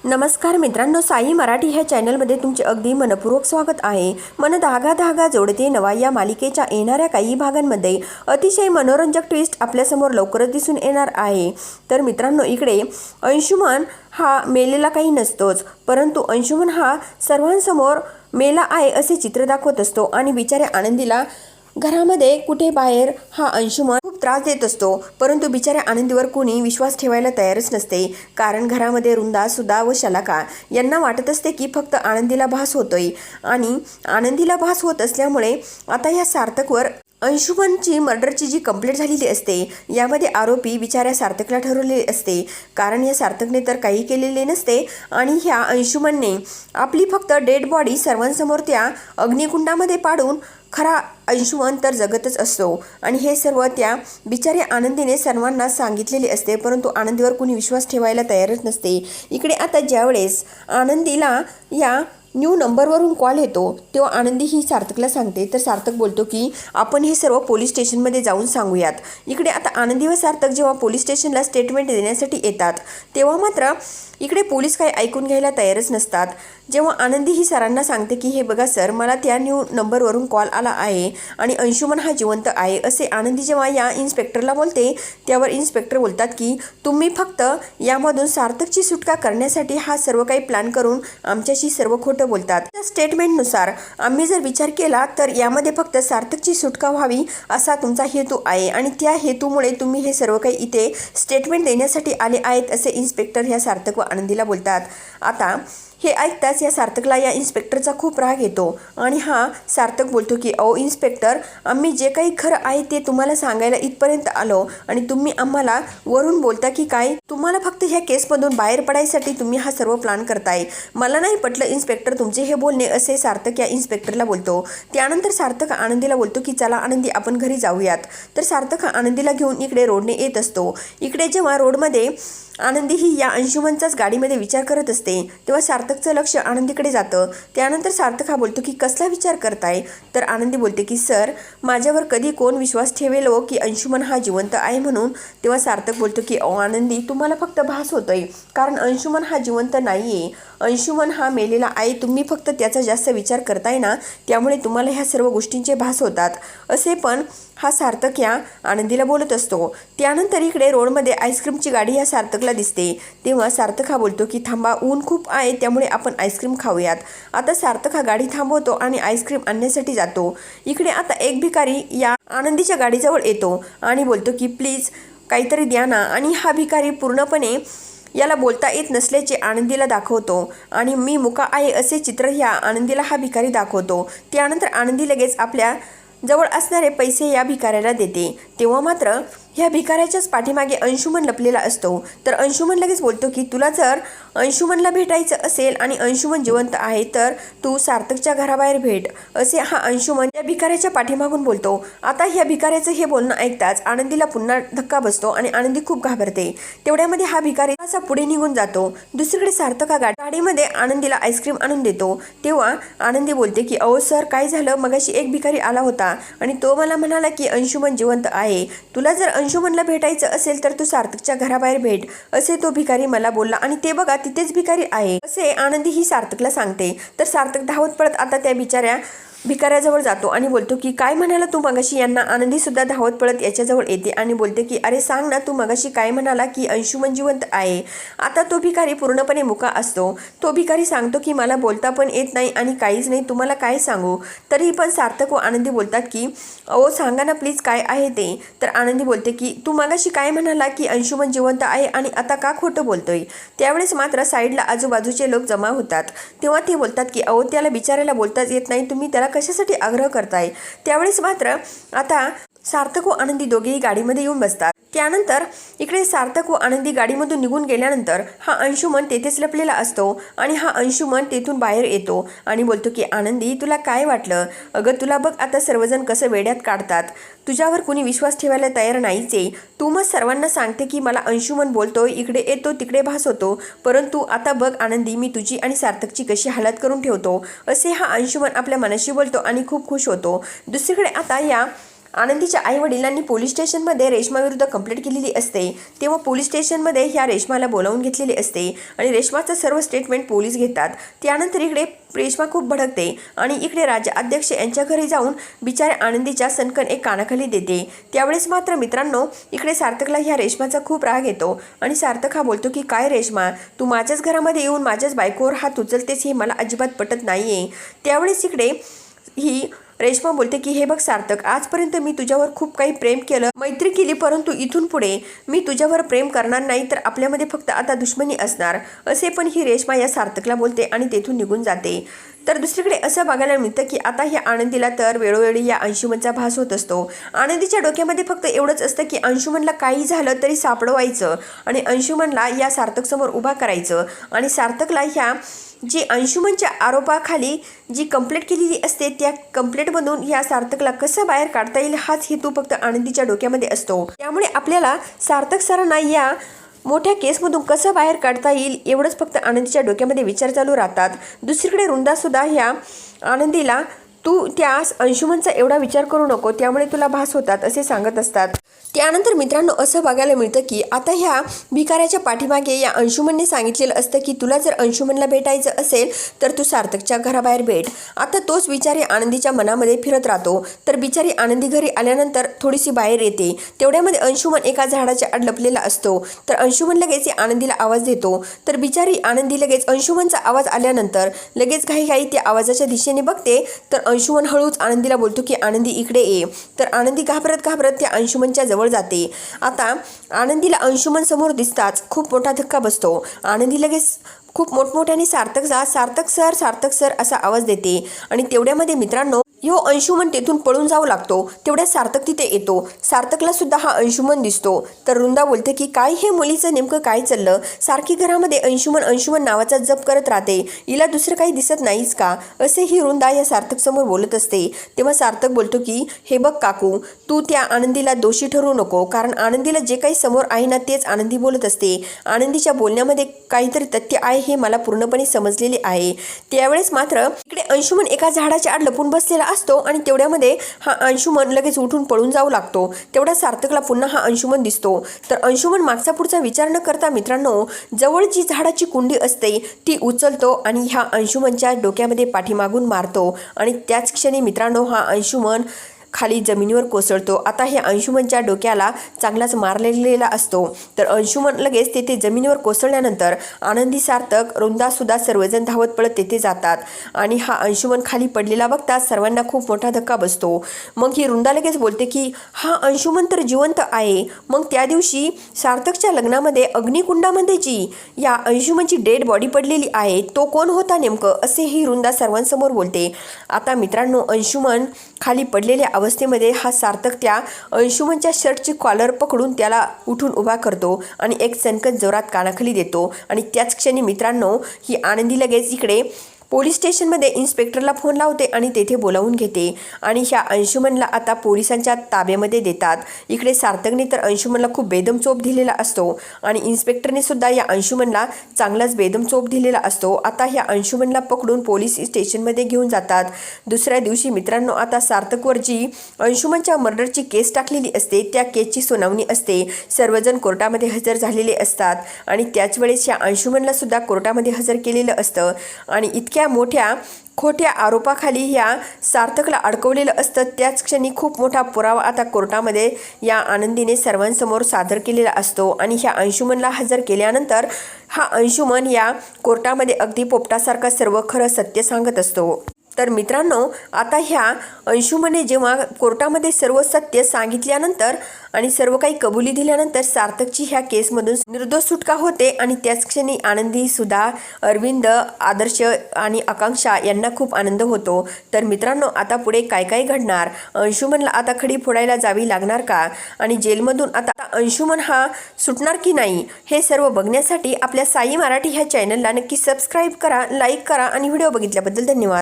नमस्कार मित्रांनो, साई मराठी ह्या चॅनलमध्ये तुमचे अगदी मनपूर्वक स्वागत आहे. मन धागा धागा जोडते नवा या मालिकेच्या येणाऱ्या काही भागांमध्ये अतिशय मनोरंजक ट्विस्ट आपल्यासमोर लवकरच दिसून येणार आहे. तर मित्रांनो, इकडे अंशुमन हा मेलेला काही नसतोच, परंतु अंशुमन हा सर्वांसमोर मेला आहे असे चित्र दाखवत असतो आणि बिचाऱ्या आनंदीला घरामध्ये कुठे बाहेर हा अंशुमन खूप त्रास देत असतो. परंतु बिचाऱ्या आनंदीवर कोणी विश्वास ठेवायला तयारच नसते, कारण घरामध्ये रुंदा, सुधा व शलाका यांना वाटत असते की फक्त आनंदीला भास होतोय आणि आनंदीला भास होत असल्यामुळे आता या सार्थकवर अंशुमनची मर्डरची जी कंप्लेंट झालेली असते यामध्ये आरोपी बिचाऱ्या सार्थकला ठरवलेले असते, कारण या सार्थकने तर काही केलेले नसते आणि ह्या अंशुमनने आपली फक्त डेड बॉडी सर्वांसमोर त्या अग्निकुंडामध्ये पाडून खरा अंशुमन तर जगतच असतो आणि हे सर्व त्या बिचाऱ्या आनंदीने सर्वांना सांगितलेले असते. परंतु आनंदीवर कोणी विश्वास ठेवायला तयारच नसते. इकडे आता ज्यावेळेस आनंदीला या न्यू नंबरवरून कॉल येतो तेव्हा आनंदी ही सार्थकला सांगते. तर सार्थक बोलतो की आपण हे सर्व पोलीस स्टेशनमध्ये जाऊन सांगूयात. इकडे आता आनंदी व सार्थक जेव्हा पोलीस स्टेशनला स्टेटमेंट देण्यासाठी येतात तेव्हा मात्र इकडे पोलीस काही ऐकून घ्यायला तयारच नसतात. जेव्हा आनंदी ही सरांना सांगते की हे बघा सर, मला त्या न्यू नंबरवरून कॉल आला आहे आणि अंशुमन हा जिवंत आहे असे आनंदी जेव्हा या इन्स्पेक्टरला बोलते त्यावर इन्स्पेक्टर बोलतात की तुम्ही फक्त यामधून सार्थकची सुटका करण्यासाठी हा सर्व काही प्लॅन करून आमच्याशी सर्व खोटं बोलतात. त्या स्टेटमेंटनुसार आम्ही जर विचार केला तर यामध्ये फक्त सार्थकची सुटका व्हावी असा तुमचा हेतू आहे आणि त्या हेतूमुळे तुम्ही हे सर्व काही इथे स्टेटमेंट देण्यासाठी आले आहेत असे इन्स्पेक्टर ह्या सार्थक व आनंदीला बोलतात. आता हे ऐकताच या सार्थकला या इन्स्पेक्टरचा खूप राग येतो आणि हा सार्थक बोलतो की अहो इन्स्पेक्टर, आम्ही जे काही खरं आहे ते तुम्हाला सांगायला इथपर्यंत आलो आणि तुम्ही आम्हाला वरून बोलता की काय तुम्हाला फक्त ह्या केसमधून बाहेर पडायसाठी तुम्ही हा सर्व प्लॅन करताय. मला नाही पटलं इन्स्पेक्टर तुमचे हे बोलणे असे सार्थक या इन्स्पेक्टरला बोलतो. त्यानंतर सार्थक आनंदीला बोलतो की चला आनंदी आपण घरी जाऊयात. तर सार्थक आनंदीला घेऊन इकडे रोडने येत असतो. इकडे जेव्हा रोडमध्ये आनंदी ही या अंशुमनचाच गाडीमध्ये विचार करत असते तेव्हा सार्थकचं लक्ष आनंदीकडे जातं. त्यानंतर सार्थक हा बोलतो की कसला विचार करताय. तर आनंदी बोलते की सर, माझ्यावर कधी कोण विश्वास ठेवेल हो की अंशुमन हा जिवंत आहे म्हणून. तेव्हा सार्थक बोलतो की आनंदी, तुम्हाला फक्त भास होतोय, कारण अंशुमन हा जिवंत नाहीये, अंशुमन हा मेलेला आहे. तुम्ही फक्त त्याचा जास्त विचार करताय ना, त्यामुळे तुम्हाला ह्या सर्व गोष्टींचे भास होतात असे पण हा सार्थक या आनंदीला बोलत असतो. त्यानंतर इकडे रोडमध्ये आईस्क्रीमची गाडी या सार्थकला दिसते. तेव्हा सार्थक हा बोलतो की थांबा, ऊन खूप आहे त्यामुळे आपण आईस्क्रीम खाऊयात. आता सार्थक हा गाडी थांबवतो आणि आईस्क्रीम आणण्यासाठी जातो. इकडे आता एक भिकारी या आनंदीच्या गाडीजवळ येतो आणि बोलतो की प्लीज काहीतरी द्या ना, आणि हा भिकारी पूर्णपणे याला बोलता येत नसल्याचे आनंदीला दाखवतो आणि मी मुका आहे असे चित्र ह्या आनंदीला हा भिकारी दाखवतो. त्यानंतर आनंदी लगेच आपल्या जवळ असणारे पैसे या भिकाऱ्याला देते. तेव्हा मात्र ह्या भिकाऱ्याच्याच पाठीमागे अंशुमन लपलेला असतो. तर अंशुमन लगेच बोलतो की तुला जर अंशुमनला भेटायचं असेल आणि अंशुमन जिवंत आहे तर तू सार्थकच्या घराबाहेर भेट असे हा अंशुमन या भिकाऱ्याच्या पाठीमागून बोलतो. आता ह्या भिकाऱ्याचं हे बोलणं ऐकताच आनंदीला पुन्हा धक्का बसतो आणि आनंदी खूप घाबरते. तेवढ्यामध्ये हा भिकारी असा पुढे निघून जातो. दुसरीकडे सार्थक हा गाडीमध्ये आनंदीला आईस्क्रीम आणून देतो. तेव्हा आनंदी बोलते की अहो सर, काय झालं, मगाशी एक भिकारी आला होता आणि तो मला म्हणाला की अंशुमन जिवंत आहे, तुला जर अंशुमनला भेटायचं असेल तर तू सार्थकच्या घराबाहेर भेट असे तो भिकारी मला बोलला आणि ते बघा तिथेच भिकारी आहे असे आनंदी ही सार्थकला सांगते. तर सार्थक धावत पडत आता त्या बिचाऱ्या भिकाऱ्याजवळ जातो आणि बोलतो की काय म्हणाला तू मगाशी. यांना आनंदी सुद्धा धावत पडत याच्याजवळ येते आणि बोलते की अरे सांग ना, तू मगाशी काय म्हणाला की अंशुमन जिवंत आहे. आता तो भिकारी पूर्णपणे मुका असतो. तो भिकारी सांगतो की मला बोलता पण येत नाही आणि काहीच नाही, तुम्हाला काय सांगू. तरीही पण सार्थक व आनंदी बोलतात की अहो सांगा ना प्लीज काय आहे ते. तर आनंदी बोलते की तू मगाशी काय म्हणाला की अंशुमन जिवंत आहे आणि आता का खोटं बोलतोय. त्यावेळेस मात्र साईडला आजूबाजूचे लोक जमा होतात. तेव्हा ते बोलतात की अहो त्याला बिचारायला बोलताच येत नाही, तुम्ही त्याला कशासाठी आग्रह करताय. त्यावेळेस मात्र आता सार्थक व आनंदी दोघेही गाडीमध्ये येऊन बसतात. त्यानंतर इकडे सार्थक व आनंदी गाडीमधून निघून गेल्यानंतर हा अंशुमन तेथेच लपलेला असतो आणि हा अंशुमन तेथून बाहेर येतो आणि बोलतो की आनंदी, तुला काय वाटलं. अगं तुला बघ आता सर्वजण कसं वेड्यात काढतात, तुझ्यावर कुणी विश्वास ठेवायला तयार नाहीचे. तू मग सर्वांना सांगते की मला अंशुमन बोलतोय, इकडे येतो तिकडे भास होतो, परंतु आता बघ आनंदी, मी तुझी आणि सार्थकची कशी हालत करून ठेवतो असे हा अंशुमन आपल्या मनाशी बोलतो आणि खूप खुश होतो. दुसरीकडे आता या आनंदीच्या आई वडिलांनी पोलीस स्टेशनमध्ये रेश्माविरुद्ध कंप्लेंट केलेली असते, तेव्हा पोलीस स्टेशनमध्ये ह्या रेश्माला बोलावून घेतलेले असते आणि रेश्माचं सर्व स्टेटमेंट पोलीस घेतात। त्यानंतर इकडे रेश्मा खूप भडकते आणि इकडे राज्याध्यक्ष यांच्या घरी जाऊन बिचाऱ्या आनंदीच्या सनकन एक कानाखाली देते। त्यावेळेस मात्र मित्रांनो इकडे सार्थकला ह्या रेश्माचा खूप राग येतो आणि सार्थक हा बोलतो की काय रेश्मा, तू माझ्याच घरामध्ये येऊन माझ्याच बायकोवर हात उचलतेस हे मला अजिबात पटत नाहीये। त्यावेळेस इकडे ही रेश्मा बोलते की हे बघ सार्थक, आजपर्यंत मी तुझ्यावर खूप काही प्रेम केलं, मैत्री केली, परंतु इथून पुढे मी तुझ्यावर प्रेम करणार नाही, तर आपल्यामध्ये फक्त आता दुश्मनी असणार, असे पण ही रेश्मा या सार्थकला बोलते आणि तेथून निघून जाते। तर दुसरीकडे असं बघायला मिळतं की आता ह्या आनंदीला तर वेळोवेळी या अंशुमनचा भास होत असतो। आनंदीच्या डोक्यामध्ये फक्त एवढंच असतं की अंशुमनला काही झालं तरी सापडवायचं आणि अंशुमनला या सार्थकसमोर उभा करायचं आणि सार्थकला ह्या जी अंशुमनच्या आरोपाखाली जी कंप्लेंट केलेली असते त्या कंप्लेंटमधून या सार्थकला कसं बाहेर काढता येईल हाच हेतू फक्त आनंदीच्या डोक्यामध्ये असतो। त्यामुळे आपल्याला सार्थक सरांना या मोठ्या केसमधून कसं बाहेर काढता येईल एवढंच फक्त आनंदीच्या डोक्यामध्ये विचार चालू राहतात। दुसरीकडे वृंदासुद्धा ह्या आनंदीला तू त्या अंशुमनचा एवढा विचार करू नको, त्यामुळे तुला भास होतात असे सांगत असतात। त्यानंतर मित्रांनो असं बघायला मिळतं की आता ह्या भिकाऱ्याच्या पाठीमागे या अंशुमनने सांगितलेलं असतं की तुला जर अंशुमनला भेटायचं असेल तर तू सार्थकच्या घराबाहेर भेट। आता तोच विचार आनंदीच्या मनामध्ये फिरत राहतो। तर बिचारी आनंदी घरी आल्यानंतर थोडीशी बाहेर येते, तेवढ्यामध्ये अंशुमन एका झाडाच्या आड लपलेला असतो। तर अंशुमन लगेच आनंदीला आवाज देतो, तर बिचारी आनंदी लगेच अंशुमनचा आवाज आल्यानंतर लगेच घाई त्या आवाजाच्या दिशेने बघते। तर अंशुमन हळूच आनंदीला बोलतो की आनंदी इकडे ये। तर आनंदी घाबरत त्या अंशुमनच्या जवळ जाते। आता आनंदीला अंशुमन समोर दिसताच खूप मोठा धक्का बसतो। आनंदी लगेच खूप मोठमोठ्याने सार्थक सर असा आवाज देते आणि तेवढ्यामध्ये मित्रांनो यो अंशुमन तेथून पळून जाऊ लागतो। तेवढ्या सार्थक तिथे येतो। सार्थकला सुद्धा हा अंशुमन दिसतो। तर वृंदा बोलते की काय हे मुलीचं नेमकं काय चाललं, सारखी घरामध्ये अंशुमन नावाचा जप करत राहते, हिला दुसरं काही दिसत नाहीच का, असे ही वृंदा या सार्थक समोर बोलत असते। तेव्हा सार्थक बोलतो की हे बघ काकू, तू त्या आनंदीला दोषी ठरवू नको, कारण आनंदीला जे काही समोर आहे ना तेच आनंदी बोलत असते। आनंदीच्या बोलण्यामध्ये काहीतरी तथ्य आहे हे मला पूर्णपणे समजलेले आहे। त्यावेळेस मात्र इकडे अंशुमन एका झाडाच्या आड लपून बसलेला असतो आणि तेवढ्यामध्ये हा अंशुमन लगेच उठून पळून जाऊ लागतो। तेवढ्या सार्थकला पुन्हा हा अंशुमन दिसतो। तर अंशुमन मागचा पुढचा विचार न करता मित्रांनो जवळ जी झाडाची कुंडी असते ती उचलतो आणि ह्या अंशुमनच्या डोक्यामध्ये पाठीमागून मारतो आणि त्याच क्षणी मित्रांनो हा अंशुमन खाली जमिनीवर कोसळतो। आता हे अंशुमनच्या डोक्याला चांगलाच मारलेला असतो। तर अंशुमन लगेच तेथे जमिनीवर कोसळल्यानंतर आनंदी, सार्थक, वृंदासुद्धा सर्वजण धावत पळत तेथे जातात आणि हा अंशुमन खाली पडलेला बघता सर्वांना खूप मोठा धक्का बसतो। मग ही वृंदा लगेच बोलते की हा अंशुमन तर जिवंत आहे, मग त्या दिवशी सार्थकच्या लग्नामध्ये अग्निकुंडामध्ये जी या अंशुमनची डेड बॉडी पडलेली आहे तो कोण होता नेमकं, असे ही वृंदा सर्वांसमोर बोलते। आता मित्रांनो अंशुमन खाली पडलेल्या अवस्थेमध्ये हा सार्थक त्या अंशुमनच्या शर्टची कॉलर पकडून त्याला उठून उभा करतो आणि एक सनकन जोरात कानाखाली देतो आणि त्याच क्षणी मित्रांनो ही आनंदी लगेच इकडे पोलीस स्टेशनमध्ये इन्स्पेक्टरला फोन लावते आणि तेथे बोलावून घेते आणि ह्या अंशुमनला आता पोलिसांच्या ताब्यामध्ये देतात। इकडे सार्थकने तर अंशुमनला खूप बेदम चोप दिलेला असतो आणि इन्स्पेक्टरने सुद्धा या अंशुमनला चांगलाच बेदम चोप दिलेला असतो। आता ह्या अंशुमनला पकडून पोलीस स्टेशनमध्ये घेऊन जातात। दुसऱ्या दिवशी मित्रांनो आता सार्थकवर जी अंशुमनच्या मर्डरची केस टाकलेली असते त्या केसची सुनावणी असते। सर्वजण कोर्टामध्ये हजर झालेले असतात आणि त्याच वेळेस या अंशुमनला सुद्धा कोर्टामध्ये हजर केलेलं असतं आणि इतक्या मोठ्या खोट्या आरोपाखाली ह्या सार्थकला अडकवलेलं असतं। त्याच क्षणी खूप मोठा पुरावा आता कोर्टामध्ये या आनंदीने सर्वांसमोर सादर केलेला असतो आणि ह्या अंशुमनला हजर केल्यानंतर हा अंशुमन या कोर्टामध्ये अगदी पोपटासारखा सर्व खरं सत्य सांगत असतो। तर मित्रांनो आता ह्या अंशुमने जेव्हा कोर्टामध्ये सर्व सत्य सांगितल्यानंतर आणि सर्व काही कबुली दिल्यानंतर सार्थकची ह्या केसमधून निर्दोष सुटका होते आणि त्याच क्षणी आनंदी, सुधा, अरविंद, आदर्श आणि आकांक्षा यांना खूप आनंद होतो। तर मित्रांनो आता पुढे काय काय घडणार, अंशुमनला आता खडी फोडायला जावी लागणार का आणि जेलमधून आता अंशुमन हा सुटणार की नाही, हे सर्व बघण्यासाठी आपल्या साई मराठी ह्या चॅनलला नक्की सबस्क्राईब करा, लाईक करा आणि व्हिडिओ बघितल्याबद्दल धन्यवाद।